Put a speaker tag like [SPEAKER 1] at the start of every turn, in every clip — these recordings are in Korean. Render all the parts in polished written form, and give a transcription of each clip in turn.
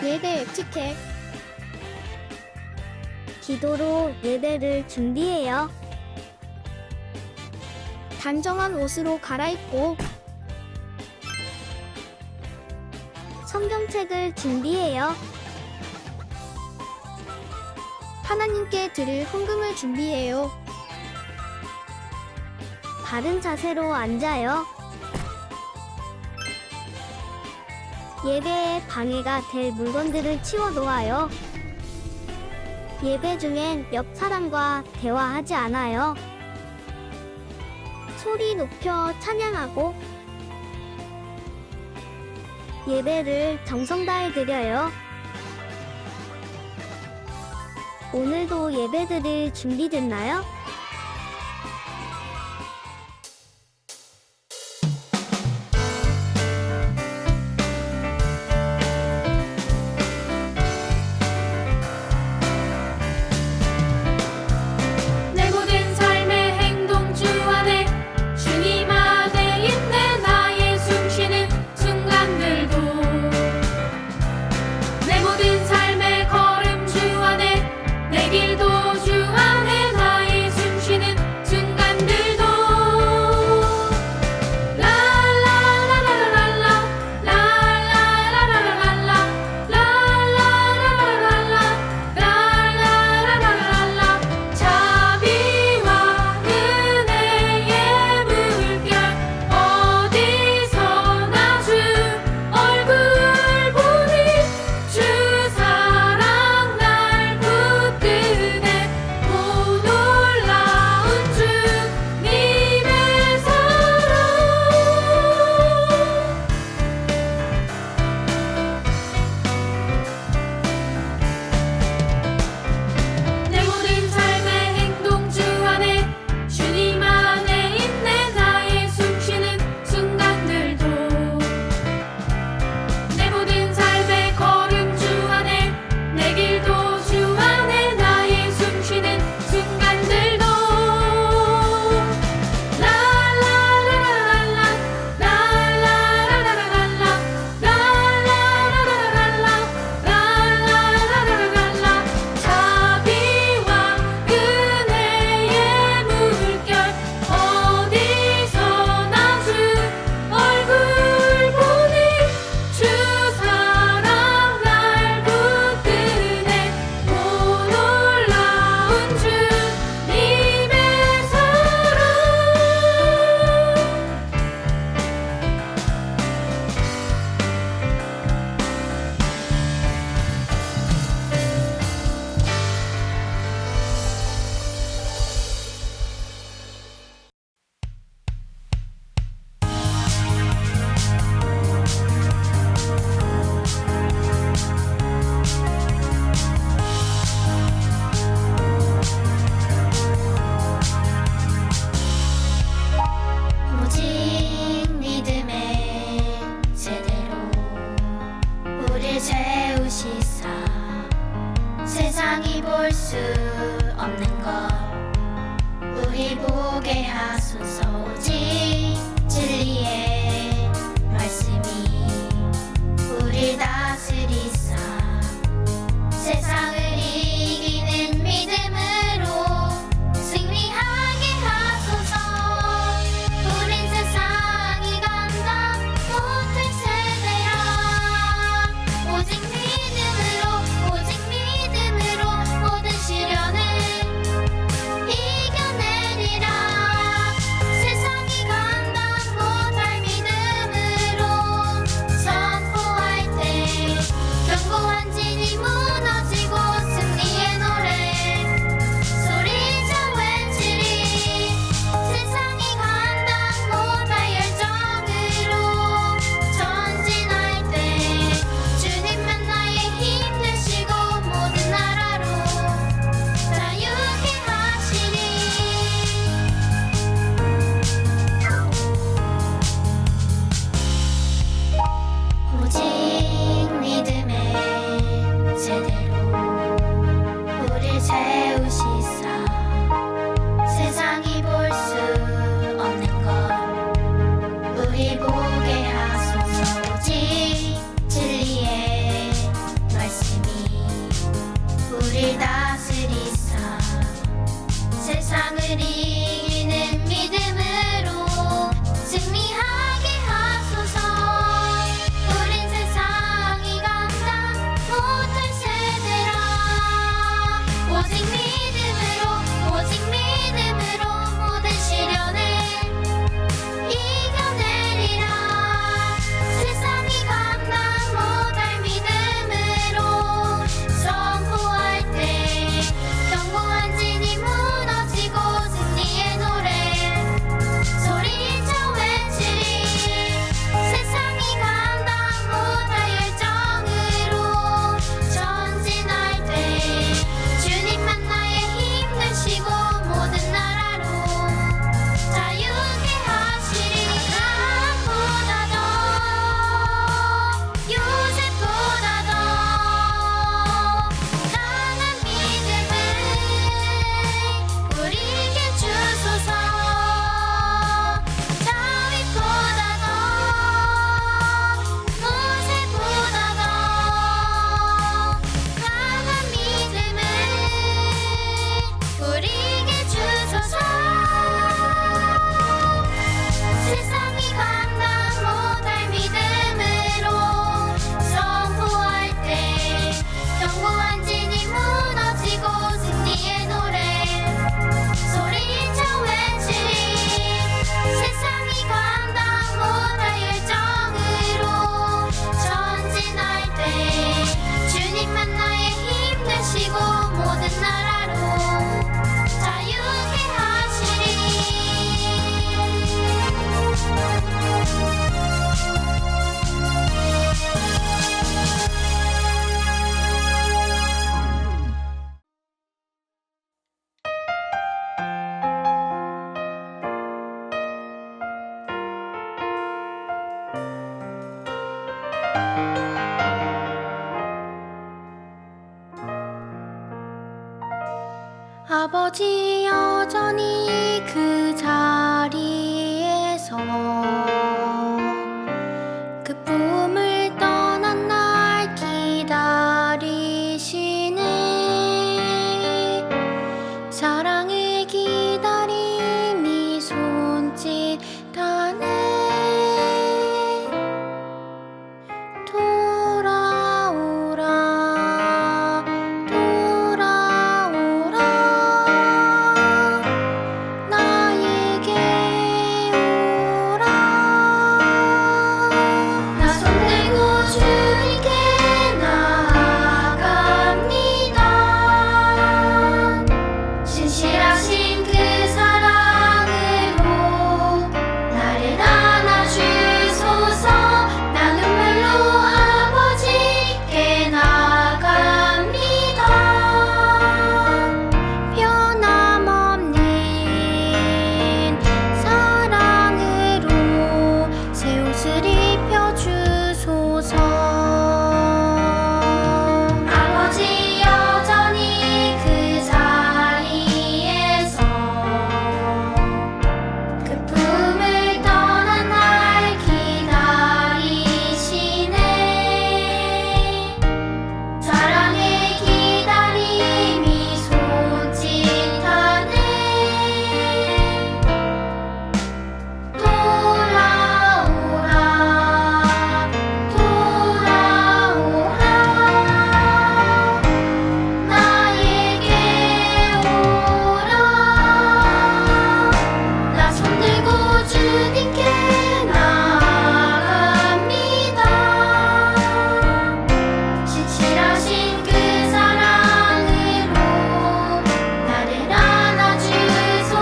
[SPEAKER 1] 예배 에티켓.
[SPEAKER 2] 기도로 예배를 준비해요.
[SPEAKER 1] 단정한 옷으로 갈아입고
[SPEAKER 2] 성경책을 준비해요.
[SPEAKER 1] 하나님께 드릴 헌금을 준비해요.
[SPEAKER 2] 바른 자세로 앉아요. 예배에 방해가 될 물건들을 치워 놓아요. 예배 중엔 옆 사람과 대화하지 않아요. 소리 높여 찬양하고 예배를 정성 다해 드려요. 오늘도 예배드릴 준비됐나요?
[SPEAKER 3] 내 모든 삶의 행동 주 안에 주님 안에 있네. 나의 숨쉬는 순간들도 내 모든 삶의 걸음 주 안에 내 길도 주 안에 나의 숨쉬는 순간들도 라라라라라라 라라라라라라 라라라라라라 자비와 은혜의 물결 어디서나 주 얼굴 보니 주 사랑 날 붙드네. 오 놀라운 주님의 사랑. 내 모든 삶의 행동 주 안에 주님 안에 있네. 나의 숨쉬는 순간들도 내 모든 삶의 걸음 주 안에 내 길도 주 안에 나의 숨쉬는 순간들도 라라라라라 라라라라라라 라라라라라라 자비와 은혜의 물결 어디서나 주 얼굴 보니 주 사랑 날 붙드네. 오 놀라운 주님의 사랑. 오직 믿음의 세대로 우릴 세우시사 세상이 볼 수 없는 것 우리 보게 하소서. 오직 진리의 말씀이 우릴 다스리사 세상을 이기는 믿음으로 승리하게 하소서. 우린 세상이 감당 못할 세대라. 오직 믿음으로 모든 시련을 이겨내리라. 세상이 감당 못할 믿음으로 선포할 때 아버지 여전히 그 자리에서 그 꿈을 떠난 날 기다리시네. 사랑의 기다림이 손짓하네. 돌아오라 돌아오라 나에게 오라. 나 손들고 주님께 나아갑니다. 신실하신 그 사랑으로 나를 안아주소서. 나 눈물로 아버지께 나아갑니다. 변함없는 사랑으로 새 옷을 입혀주소서. 아버지 여전히 그 자리에서 그 품을 떠난 날 기다리시네. 사랑의 기다림이 손짓하네. 돌아오라 돌아오라 나에게 오라. 나 손들고 주님께 나아갑니다. 신실하신 그 사랑으로 나를 안아주소서.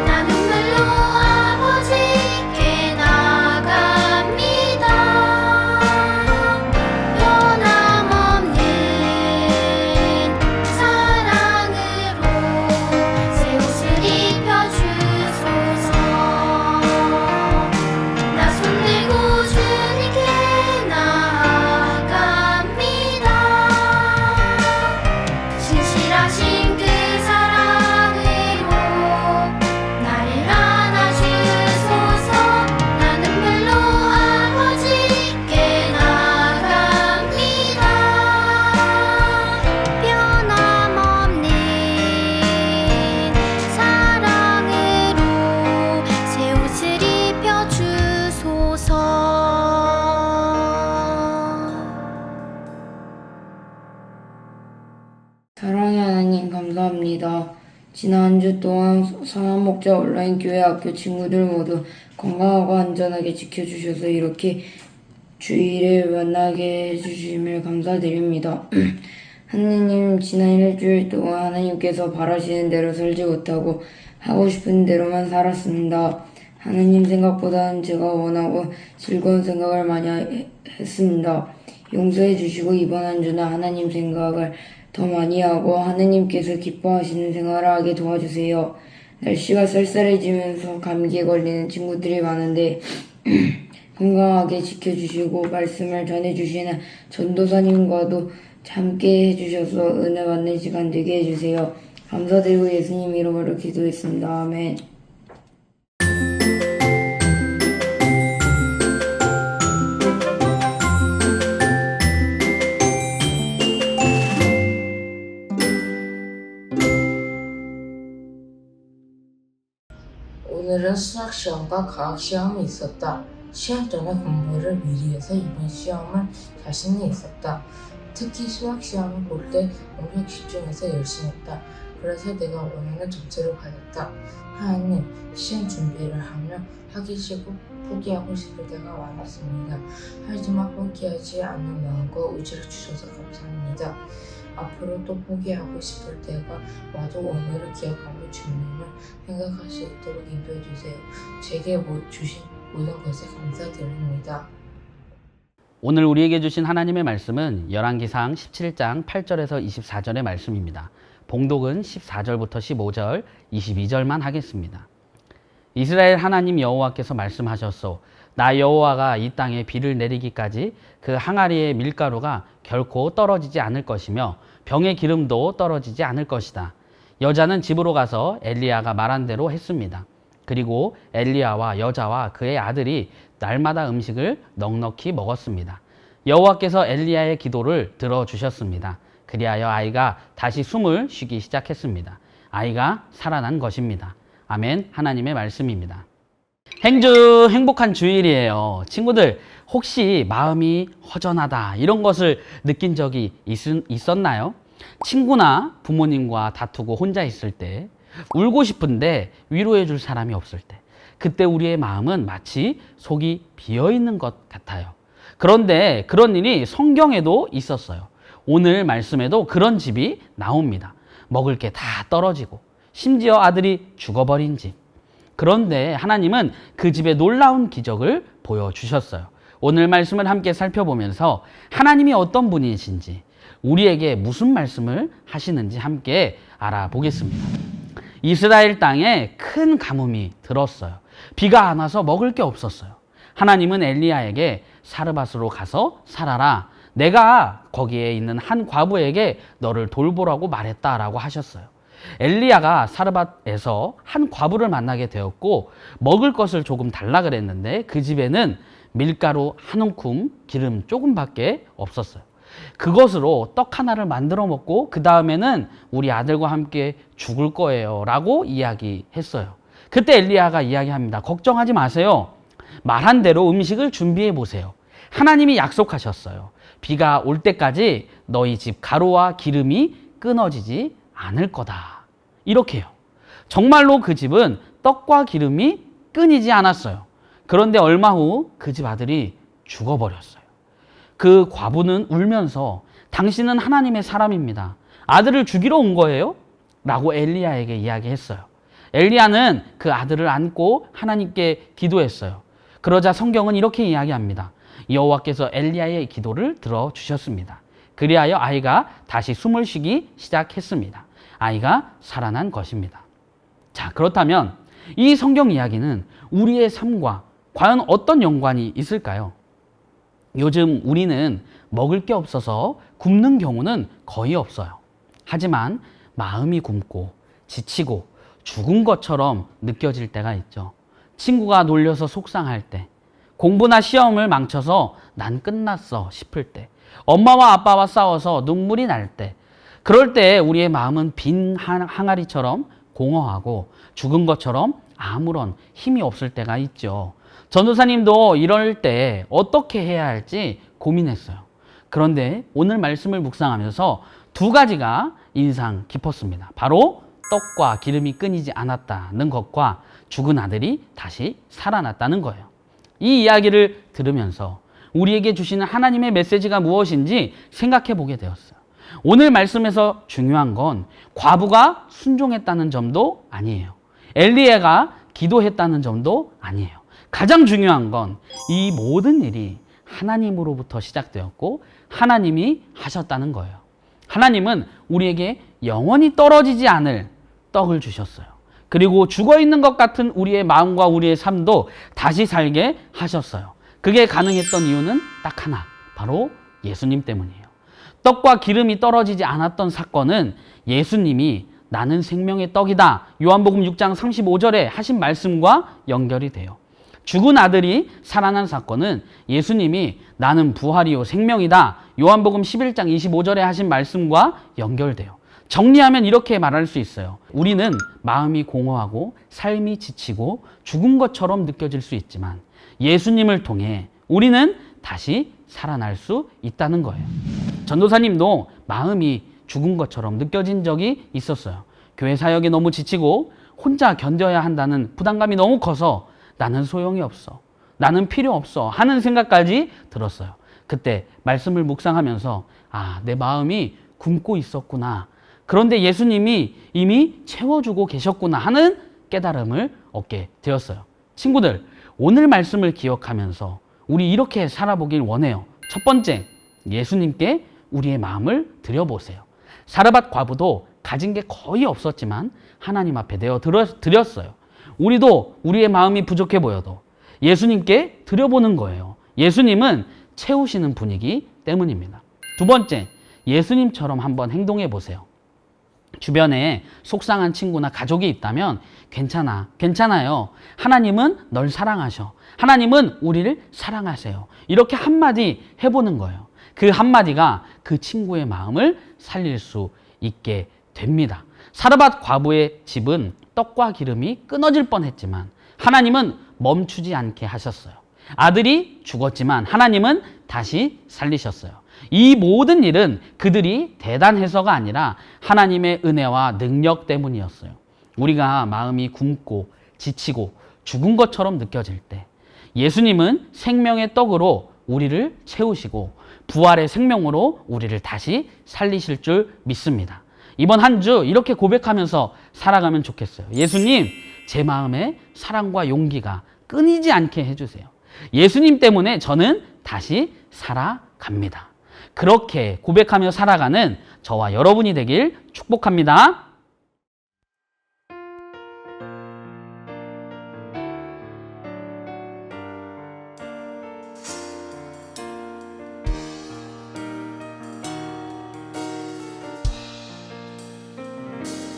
[SPEAKER 3] 나 눈물로 아버지께 나아갑니다. 변함없는 사랑으로 새 옷을 입혀주소서. 나 손들고 주님께 나아갑니다. 신실하신 그 사랑으로 나를 안아주소서. 나 눈물로 아버지께 나아갑니다. 변함없는 사랑으로 새 옷을 입혀주소서.
[SPEAKER 4] 사랑의 하나님 감사합니다. 지난 한 주 동안 선한목자 온라인 교회 학교 친구들 모두 건강하고 안전하게 지켜주셔서 이렇게 주일에 만나게 해주심을 감사드립니다. 하느님, 지난 일주일 동안 하나님께서 바라시는 대로 살지 못하고 하고 싶은 대로만 살았습니다. 하나님 생각보다는 제가 원하고 즐거운 생각을 많이 했습니다. 용서해 주시고 이번 한 주는 하나님 생각을 더 많이 하고 하느님께서 기뻐하시는 생활을 하게 도와주세요. 날씨가 쌀쌀해지면서 감기에 걸리는 친구들이 많은데 건강하게 지켜주시고 말씀을 전해주시는 전도사님과도 함께 해주셔서 은혜 받는 시간 되게 해주세요. 감사드리고 예수님 이름으로 기도했습니다. 아멘.
[SPEAKER 5] 오늘은 수학 시험과 과학 시험이 있었다. 시험 전에 공부를 미리 해서 이번 시험은 자신이 있었다. 특히 수학 시험을 볼 때 엄청 집중해서 열심히 했다. 그래서 내가 원하는 점수를 받았다. 하나님, 시험 준비를 하며 하기 싫고 포기하고 싶을 때가 많았습니다. 하지만 포기하지 않는 마음과 의지를 주셔서 감사합니다. 앞으로 또 포기하고 싶을 때가 와도 오늘을 기억하며 주님을 생각할 수 있도록 인도해 주세요. 제게 주신 모든 것에 감사드립니다.
[SPEAKER 6] 오늘 우리에게 주신 하나님의 말씀은 열왕기상 17장 8절에서 24절의 말씀입니다. 봉독은 14절부터 15절, 22절만 하겠습니다. 이스라엘 하나님 여호와께서 말씀하셨소. 나 여호와가 이 땅에 비를 내리기까지 그 항아리의 밀가루가 결코 떨어지지 않을 것이며 병의 기름도 떨어지지 않을 것이다. 여자는 집으로 가서 엘리야가 말한 대로 했습니다. 그리고 엘리야와 여자와 그의 아들이 날마다 음식을 넉넉히 먹었습니다. 여호와께서 엘리야의 기도를 들어주셨습니다. 그리하여 아이가 다시 숨을 쉬기 시작했습니다. 아이가 살아난 것입니다. 아멘. 하나님의 말씀입니다. 행주 행복한 주일이에요. 친구들, 혹시 마음이 허전하다 이런 것을 느낀 적이 있었나요? 친구나 부모님과 다투고 혼자 있을 때, 울고 싶은데 위로해 줄 사람이 없을 때, 그때 우리의 마음은 마치 속이 비어 있는 것 같아요. 그런데 그런 일이 성경에도 있었어요. 오늘 말씀에도 그런 집이 나옵니다. 먹을 게 다 떨어지고 심지어 아들이 죽어버린 집. 그런데 하나님은 그 집에 놀라운 기적을 보여주셨어요. 오늘 말씀을 함께 살펴보면서 하나님이 어떤 분이신지, 우리에게 무슨 말씀을 하시는지 함께 알아보겠습니다. 이스라엘 땅에 큰 가뭄이 들었어요. 비가 안 와서 먹을 게 없었어요. 하나님은 엘리야에게 사르밧으로 가서 살아라. 내가 거기에 있는 한 과부에게 너를 돌보라고 말했다라고 하셨어요. 엘리야가 사르밧에서 한 과부를 만나게 되었고 먹을 것을 조금 달라 그랬는데 그 집에는 밀가루 한 움큼, 기름 조금밖에 없었어요. 그것으로 떡 하나를 만들어 먹고 그 다음에는 우리 아들과 함께 죽을 거예요 라고 이야기했어요. 그때 엘리야가 이야기합니다. 걱정하지 마세요. 말한 대로 음식을 준비해 보세요. 하나님이 약속하셨어요. 비가 올 때까지 너희 집 가루와 기름이 끊어지지 않을 거다. 이렇게요. 정말로 그 집은 떡과 기름이 끊이지 않았어요. 그런데 얼마 후 그 집 아들이 죽어버렸어요. 그 과부는 울면서 당신은 하나님의 사람입니다. 아들을 죽이러 온 거예요? 라고 엘리야에게 이야기했어요. 엘리야는 그 아들을 안고 하나님께 기도했어요. 그러자 성경은 이렇게 이야기합니다. 여호와께서 엘리야의 기도를 들어주셨습니다. 그리하여 아이가 다시 숨을 쉬기 시작했습니다. 아이가 살아난 것입니다. 자, 그렇다면 이 성경 이야기는 우리의 삶과 과연 어떤 연관이 있을까요? 요즘 우리는 먹을 게 없어서 굶는 경우는 거의 없어요. 하지만 마음이 굶고 지치고 죽은 것처럼 느껴질 때가 있죠. 친구가 놀려서 속상할 때, 공부나 시험을 망쳐서 난 끝났어 싶을 때, 엄마와 아빠와 싸워서 눈물이 날 때, 그럴 때 우리의 마음은 빈 항아리처럼 공허하고 죽은 것처럼 아무런 힘이 없을 때가 있죠. 전도사님도 이럴 때 어떻게 해야 할지 고민했어요. 그런데 오늘 말씀을 묵상하면서 두 가지가 인상 깊었습니다. 바로 떡과 기름이 끊이지 않았다는 것과 죽은 아들이 다시 살아났다는 거예요. 이 이야기를 들으면서 우리에게 주시는 하나님의 메시지가 무엇인지 생각해 보게 되었어요. 오늘 말씀에서 중요한 건 과부가 순종했다는 점도 아니에요. 엘리야가 기도했다는 점도 아니에요. 가장 중요한 건 이 모든 일이 하나님으로부터 시작되었고 하나님이 하셨다는 거예요. 하나님은 우리에게 영원히 떨어지지 않을 떡을 주셨어요. 그리고 죽어있는 것 같은 우리의 마음과 우리의 삶도 다시 살게 하셨어요. 그게 가능했던 이유는 딱 하나, 바로 예수님 때문이에요. 떡과 기름이 떨어지지 않았던 사건은 예수님이 나는 생명의 떡이다, 요한복음 6장 35절에 하신 말씀과 연결이 돼요. 죽은 아들이 살아난 사건은 예수님이 나는 부활이요 생명이다, 요한복음 11장 25절에 하신 말씀과 연결돼요. 정리하면 이렇게 말할 수 있어요. 우리는 마음이 공허하고 삶이 지치고 죽은 것처럼 느껴질 수 있지만 예수님을 통해 우리는 다시 살아날 수 있다는 거예요. 전도사님도 마음이 죽은 것처럼 느껴진 적이 있었어요. 교회 사역에 너무 지치고 혼자 견뎌야 한다는 부담감이 너무 커서 나는 소용이 없어, 나는 필요 없어 하는 생각까지 들었어요. 그때 말씀을 묵상하면서 내 마음이 굶고 있었구나. 그런데 예수님이 이미 채워주고 계셨구나 하는 깨달음을 얻게 되었어요. 친구들, 오늘 말씀을 기억하면서 우리 이렇게 살아보길 원해요. 첫 번째, 예수님께 우리의 마음을 드려보세요. 사르밧 과부도 가진 게 거의 없었지만 하나님 앞에 내어 드렸어요. 우리도 우리의 마음이 부족해 보여도 예수님께 드려보는 거예요. 예수님은 채우시는 분이기 때문입니다. 두 번째, 예수님처럼 한번 행동해 보세요. 주변에 속상한 친구나 가족이 있다면 괜찮아요. 하나님은 널 사랑하셔. 하나님은 우리를 사랑하세요. 이렇게 한마디 해보는 거예요. 그 한마디가 그 친구의 마음을 살릴 수 있게 됩니다. 사르밧 과부의 집은 떡과 기름이 끊어질 뻔했지만 하나님은 멈추지 않게 하셨어요. 아들이 죽었지만 하나님은 다시 살리셨어요. 이 모든 일은 그들이 대단해서가 아니라 하나님의 은혜와 능력 때문이었어요. 우리가 마음이 굶고 지치고 죽은 것처럼 느껴질 때 예수님은 생명의 떡으로 우리를 채우시고 부활의 생명으로 우리를 다시 살리실 줄 믿습니다. 이번 한 주 이렇게 고백하면서 살아가면 좋겠어요. 예수님, 제 마음에 사랑과 용기가 끊이지 않게 해주세요. 예수님 때문에 저는 다시 살아갑니다. 그렇게 고백하며 살아가는 저와 여러분이 되길 축복합니다.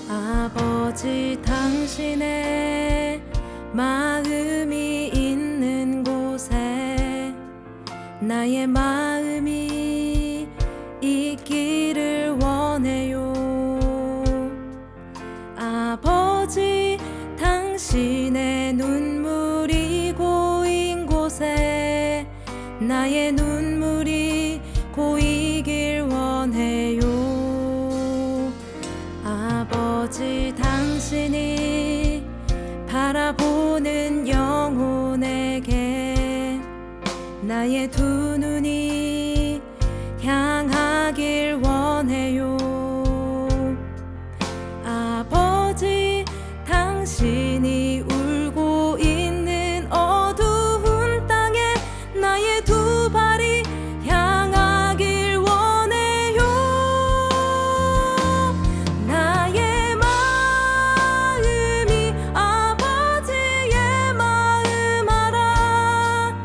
[SPEAKER 3] 아버지, 당신의 마음이 있는 곳에 나의 마음이 있기를 원해요. 아버지, 당신의 눈물이 고인 곳에 나의 눈물이 고이길 원해요. 아버지, 당신이 바라보는 영혼에게 나의 두 눈이 향하길 원해요. 아버지, 당신이 울고 있는 어두운 땅에 나의 두 발이 향하길 원해요. 나의 마음이 아버지의 마음 알아.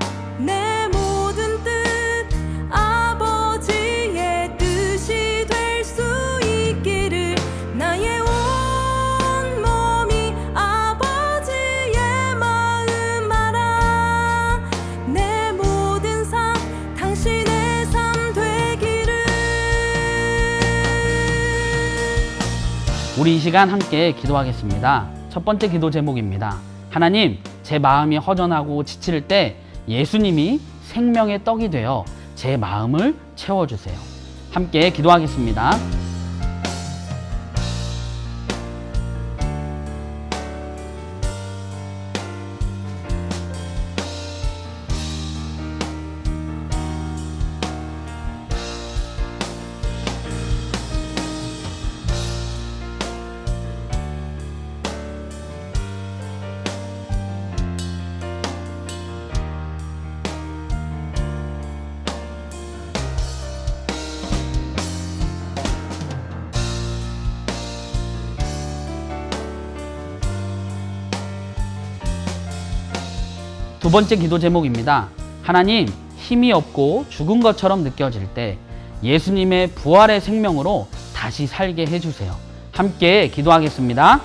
[SPEAKER 3] 내 모든 뜻 아버지의 뜻이 될 수 있기를. 나의 온 몸이 아버지의 마음 알아. 내 모든 삶 당신의 삶 되기를.
[SPEAKER 6] 우리 이 시간 함께 기도하겠습니다. 첫 번째 기도 제목입니다. 하나님, 제 마음이 허전하고 지칠 때 예수님이 생명의 떡이 되어 제 마음을 채워주세요. 함께 기도하겠습니다. 두 번째 기도 제목입니다. 하나님, 힘이 없고 죽은 것처럼 느껴질 때 예수님의 부활의 생명으로 다시 살게 해주세요. 함께 기도하겠습니다.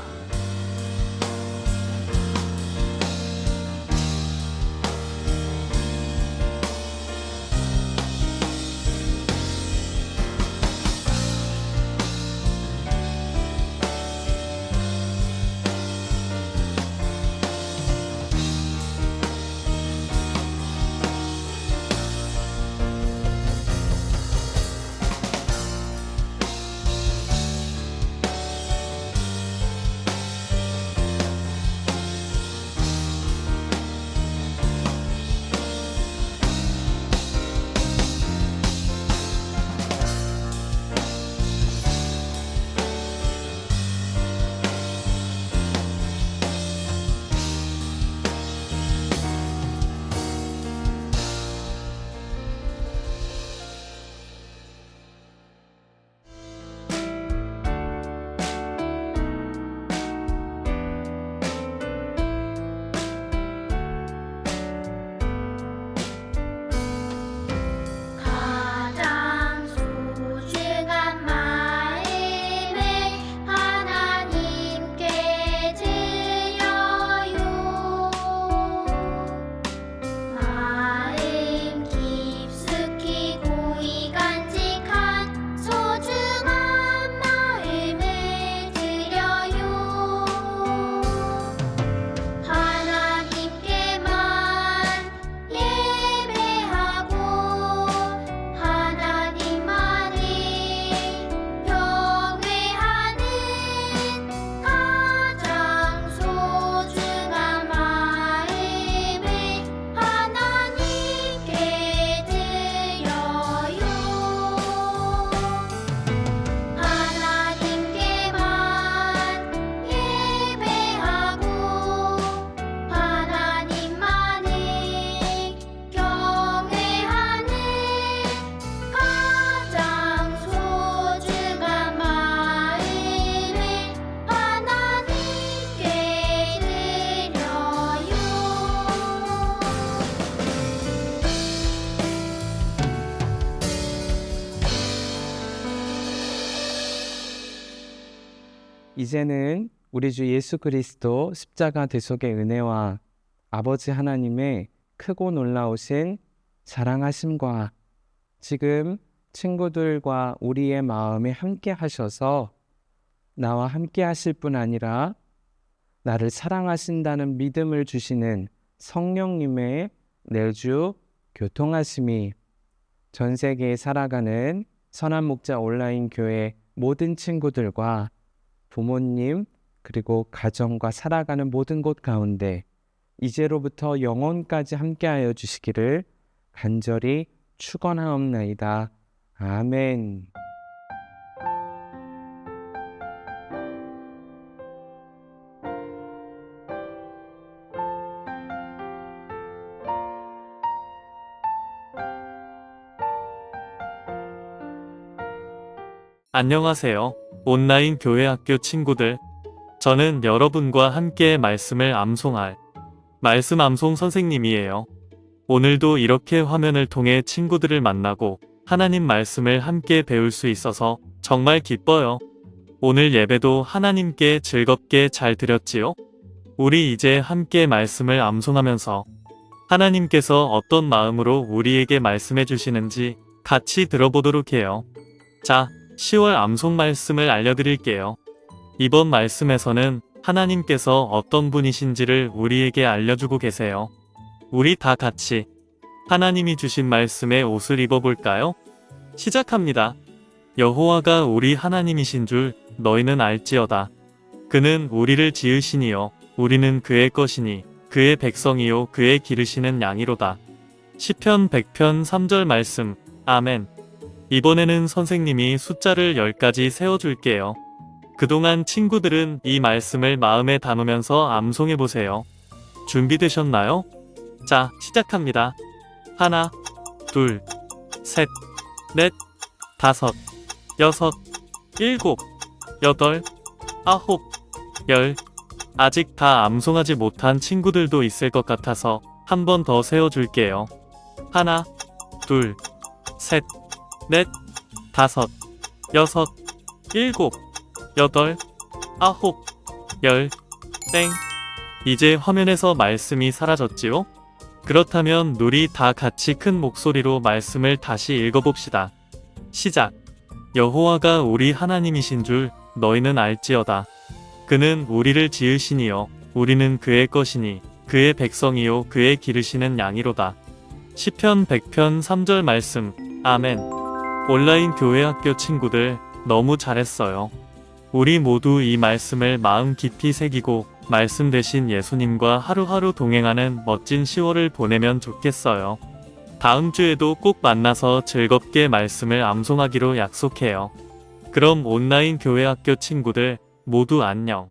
[SPEAKER 7] 이제는 우리 주 예수 그리스도 십자가 대속의 은혜와 아버지 하나님의 크고 놀라우신 사랑하심과 지금 친구들과 우리의 마음에 함께 하셔서 나와 함께 하실 뿐 아니라 나를 사랑하신다는 믿음을 주시는 성령님의 내주 교통하심이 전 세계에 살아가는 선한 목자 온라인 교회 모든 친구들과 부모님 그리고 가정과 살아가는 모든 곳 가운데 이제로부터 영원까지 함께하여 주시기를 간절히 축원하옵나이다. 아멘.
[SPEAKER 8] 안녕하세요. 온라인 교회 학교 친구들. 저는 여러분과 함께 말씀을 암송할 말씀 암송 선생님이에요. 오늘도 이렇게 화면을 통해 친구들을 만나고 하나님 말씀을 함께 배울 수 있어서 정말 기뻐요. 오늘 예배도 하나님께 즐겁게 잘 드렸지요? 우리 이제 함께 말씀을 암송하면서 하나님께서 어떤 마음으로 우리에게 말씀해 주시는지 같이 들어보도록 해요. 자, 10월 암송 말씀을 알려드릴게요. 이번 말씀에서는 하나님께서 어떤 분이신지를 우리에게 알려주고 계세요. 우리 다 같이 하나님이 주신 말씀의 옷을 입어볼까요? 시작합니다. 여호와가 우리 하나님이신 줄 너희는 알지어다. 그는 우리를 지으시니요 우리는 그의 것이니 그의 백성이요 그의 기르시는 양이로다. 시편 100편 3절 말씀. 아멘. 이번에는 선생님이 숫자를 10가지 세워줄게요. 그동안 친구들은 이 말씀을 마음에 담으면서 암송해보세요. 준비되셨나요? 자, 시작합니다. 하나, 둘, 셋, 넷, 다섯, 여섯, 일곱, 여덟, 아홉, 열. 아직 다 암송하지 못한 친구들도 있을 것 같아서 한 번 더 세워줄게요. 하나, 둘, 셋, 넷, 다섯, 여섯, 일곱, 여덟, 아홉, 열, 땡. 이제 화면에서 말씀이 사라졌지요? 그렇다면 우리 다 같이 큰 목소리로 말씀을 다시 읽어봅시다. 시작. 여호와가 우리 하나님이신 줄 너희는 알지어다. 그는 우리를 지으시니요 우리는 그의 것이니 그의 백성이요 그의 기르시는 양이로다. 시편 100편 3절 말씀. 아멘. 온라인 교회 학교 친구들 너무 잘했어요. 우리 모두 이 말씀을 마음 깊이 새기고 말씀 대신 예수님과 하루하루 동행하는 멋진 10월을 보내면 좋겠어요. 다음 주에도 꼭 만나서 즐겁게 말씀을 암송하기로 약속해요. 그럼 온라인 교회 학교 친구들 모두 안녕.